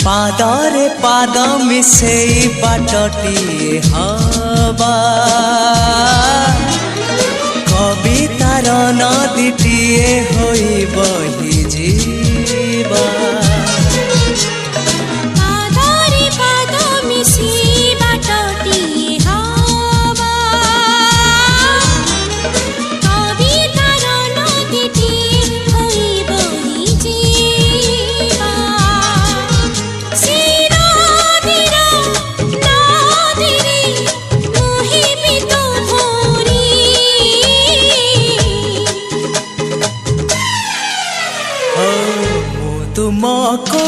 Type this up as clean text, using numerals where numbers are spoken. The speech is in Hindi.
पादरे पाद मिसेई बाटटी हवा कवितार नदीटीए होई बही जीवा पादरे पाद मिसेई बाटटी हवा कवितार नदीटीए होई बही जीवा तुमको